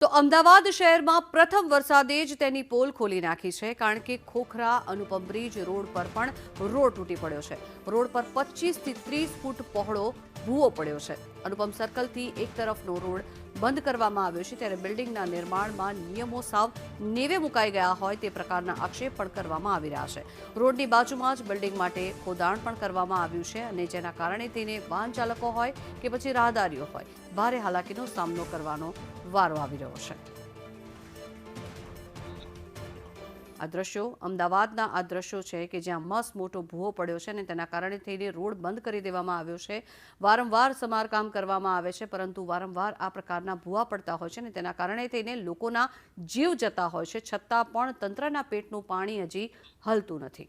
તો અમદાવાદ શહેરમાં પ્રથમ વરસાદે જ તેની પોલ ખોલી નાખી છે, કારણ કે ખોખરા અનુપમ બ્રિજ રોડ પર પણ રોડ તૂટી પડ્યો છે। રોડ પર 25 થી 30 ફૂટ પહોળો ભૂવો પડ્યો છે। અનુપમ સર્કલથી એક તરફનો રોડ બંધ કરવામાં આવ્યો છે, ત્યારે બિલ્ડિંગના નિર્માણમાં નિયમો સાવ નેવે મુકાઈ ગયા હોય તે પ્રકારના આક્ષેપ પણ કરવામાં આવી રહ્યા છે। રોડની બાજુમાં જ બિલ્ડિંગ માટે ખોદાણ પણ કરવામાં આવ્યું છે, અને જેના કારણે તેને વાહન ચાલકો હોય કે પછી રાહદારીઓ હોય ભારે હાલાકીનો સામનો કરવાનો વારો આવી રહ્યો છે। આ દ્રશ્યો અમદાવાદના આ દ્રશ્યો છે કે જ્યાં મસ્ત મોટો ભૂવો પડ્યો છે અને તેના કારણે થઈને રોડ બંધ કરી દેવામાં આવ્યો છે। વારંવાર સમારકામ કરવામાં આવે છે, પરંતુ વારંવાર આ પ્રકારના ભૂવા પડતા હોય છે અને તેના કારણે થઈને લોકોના જીવ જતા હોય છે, છતાં પણ તંત્રના પેટનું પાણી હજી હલતું નથી।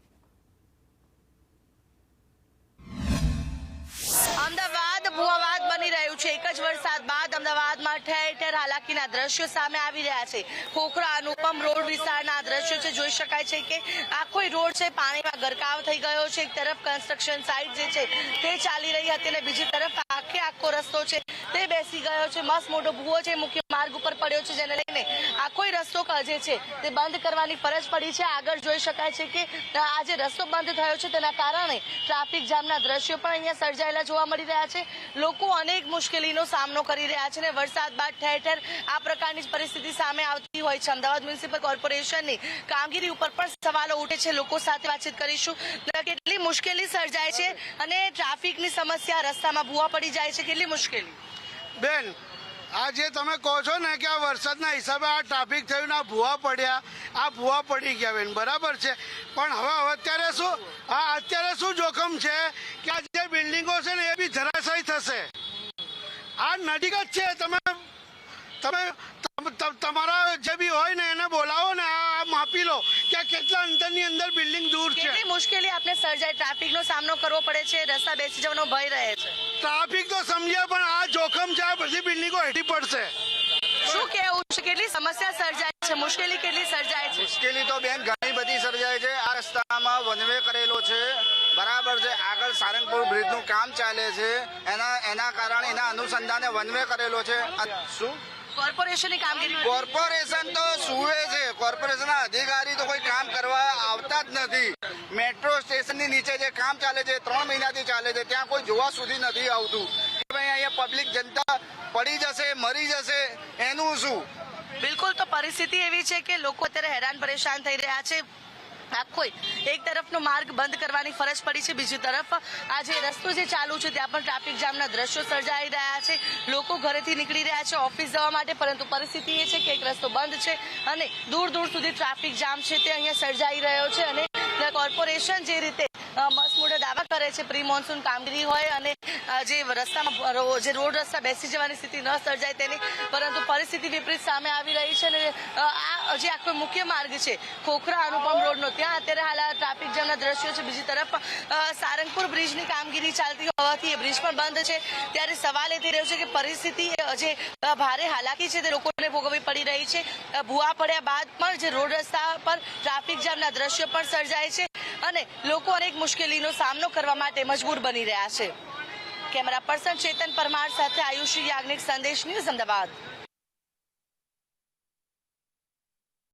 અમદાવાદ ભૂવાવાદ બની રહ્યું છે। એક જ વરસાદ બાદ અમદાવાદમાં ઠેર ઠેર હાલાકીના દ્રશ્યો સામે આવી રહ્યા છે। ખોખરા અનુપમ રોડ વિસ્તારના દ્રશ્યો છે, જોઈ શકાય છે કે આખો રોડ છે પાણીમાં ગરકાવ થઈ ગયો છે। એક તરફ કન્સ્ટ્રક્શન સાઇટ જે છે તે ચાલી રહી હતી અને બીજી તરફ આખો રસ્તો છે તે બેસી ગયો છે। મસ્ત મોટો ભૂવો છે મુખ્ય માર્ગ ઉપર પડ્યો છે, જેને લઈને આખો રસ્તો જે છે તે બંધ કરવાની ફરજ પડી છે। આગળ જોઈ શકાય છે કે આ જે રસ્તો બંધ થયો છે તેના કારણે ટ્રાફિક જામના દ્રશ્યો પણ અહીંયા સર્જાયેલા જોવા મળી રહ્યા છે। લોકો અનેક મુશ્કેલીનો સામનો કરી રહ્યા છે અને વરસાદ બાદ ઠેર ઠેર આ પ્રકારની પરિસ્થિતિ સામે આવતી હોય છે। અમદાવાદ મ્યુનિસિપલ કોર્પોરેશનની કામગીરી ઉપર પણ સવાલો ઉઠે છે। લોકો સાથે વાતચીત કરીશું, કેટલી મુશ્કેલી સર્જાય છે અને ટ્રાફિકની સમસ્યા, રસ્તામાં ભૂવા પડી જાય છે, કેટલી મુશ્કેલી? બેન, આ જે તમે કહો છો ને કે આ વરસાદના હિસાબે આ ટ્રાફિક થયું, આ ભૂવા પડ્યા, આ ભૂવા પડી ગયા બેન, બરાબર છે, પણ હવે અત્યારે શું જોખમ છે કે આ જે બિલ્ડિંગો છે ને એ બી ધરાશાયી થશે। આ નજીક જ છે, તમારા જે બી હોય ને એને બોલાવો ને આ માપી લો કે કેટલા અંતરની અંદર બિલ્ડિંગ દૂર છે। કેટલી મુશ્કેલી આપણે સર્જાય, ટ્રાફિકનો સામનો કરવો પડે છે, રસ્તા બેસી જવાનો ભય રહે છે। ટ્રાફિક તો સમજ્યા, પણ આ જોખમ છે, આ બધી બિલ્ડિંગો હેઠી પડશે। શું કેવું છે, કેટલી સમસ્યા સર્જાય છે, મુશ્કેલી કેટલી સર્જાય છે? મુશ્કેલી તો બેન ઘણી બધી સર્જાય છે। આ રસ્તામાં વન વે કરેલો છે, બરાબર છે, આગળ સારંગપુર બ્રિજનું કામ ચાલે છે, એના કારણે એના અનુસંધાને વન વે કરેલો છે। શું કોર્પોરેશનની કામગીરી? કોર્પોરેશન તો સુવે છે, કોર્પોરેશનના અધિકારી તો કોઈ કામ કરવા આવતા જ નથી। મેટ્રો સ્ટેશનની નીચે જે કામ ચાલે છે 3 મહિનાથી ચાલે છે, ત્યાં કોઈ જોવા સુધી નથી આવતું કે ભાઈ અહીંયા પબ્લિક જનતા પડી જશે, મરી જશે, એનું શું? બિલકુલ, તો પરિસ્થિતિ એવી છે કે લોકો અત્યારે હેરાન પરેશાન થઈ રહ્યા છે। આખો એક તરફનો માર્ગ બંધ કરવાની ફરજ પડી છે, બીજી તરફ આ જે રસ્તો જે ચાલુ છે ત્યાં પણ ટ્રાફિક જામના દ્રશ્યો સર્જાઈ રહ્યા છે। લોકો ઘરેથી નીકળી રહ્યા છે ઓફિસ જવા માટે, પરંતુ પરિસ્થિતિ એ છે કે એક રસ્તો બંધ છે અને દૂર દૂર સુધી ટ્રાફિક જામ છે તે અહીંયા સર્જાઈ રહ્યો છે। અને કોર્પોરેશન જે રીતે મસ્ત મોટા દાવા કરે છે પ્રી મોન્સૂન કામગીરી હોય અને જે રસ્તામાં જે રોડ રસ્તા બેસી જવાની સ્થિતિ ન સર્જાય તેની, પરંતુ પરિસ્થિતિ વિપરીત સામે આવી રહી છે। અને આ જે આખો મુખ્ય માર્ગ છે ખોખરા અનુપમ રોડનો, ત્યાં અત્યારે હાલ ટ્રાફિક જામના દ્રશ્યો છે। બીજી તરફ સારંગપુર બ્રિજની કામગીરી ચાલતી હોવાથી એ બ્રિજ પણ બંધ છે, ત્યારે સવાલ એ થઈ રહ્યો છે કે પરિસ્થિતિ જે ભારે હાલાકી છે તે લોકોને ભોગવવી પડી રહી છે। ભૂવા પડ્યા બાદ પણ જે રોડ રસ્તા પર ટ્રાફિક જામના દ્રશ્યો પણ સર્જાય છે અને લોકો અનેક મુશ્કેલીનો સામનો કરવા માટે મજબૂર બની રહ્યા છે। કેમેરા પર્સન ચેતન પરમાર સાથે આયુષી યાજ્ઞિક, સંદેશ ન્યૂઝ, અમદાવાદ।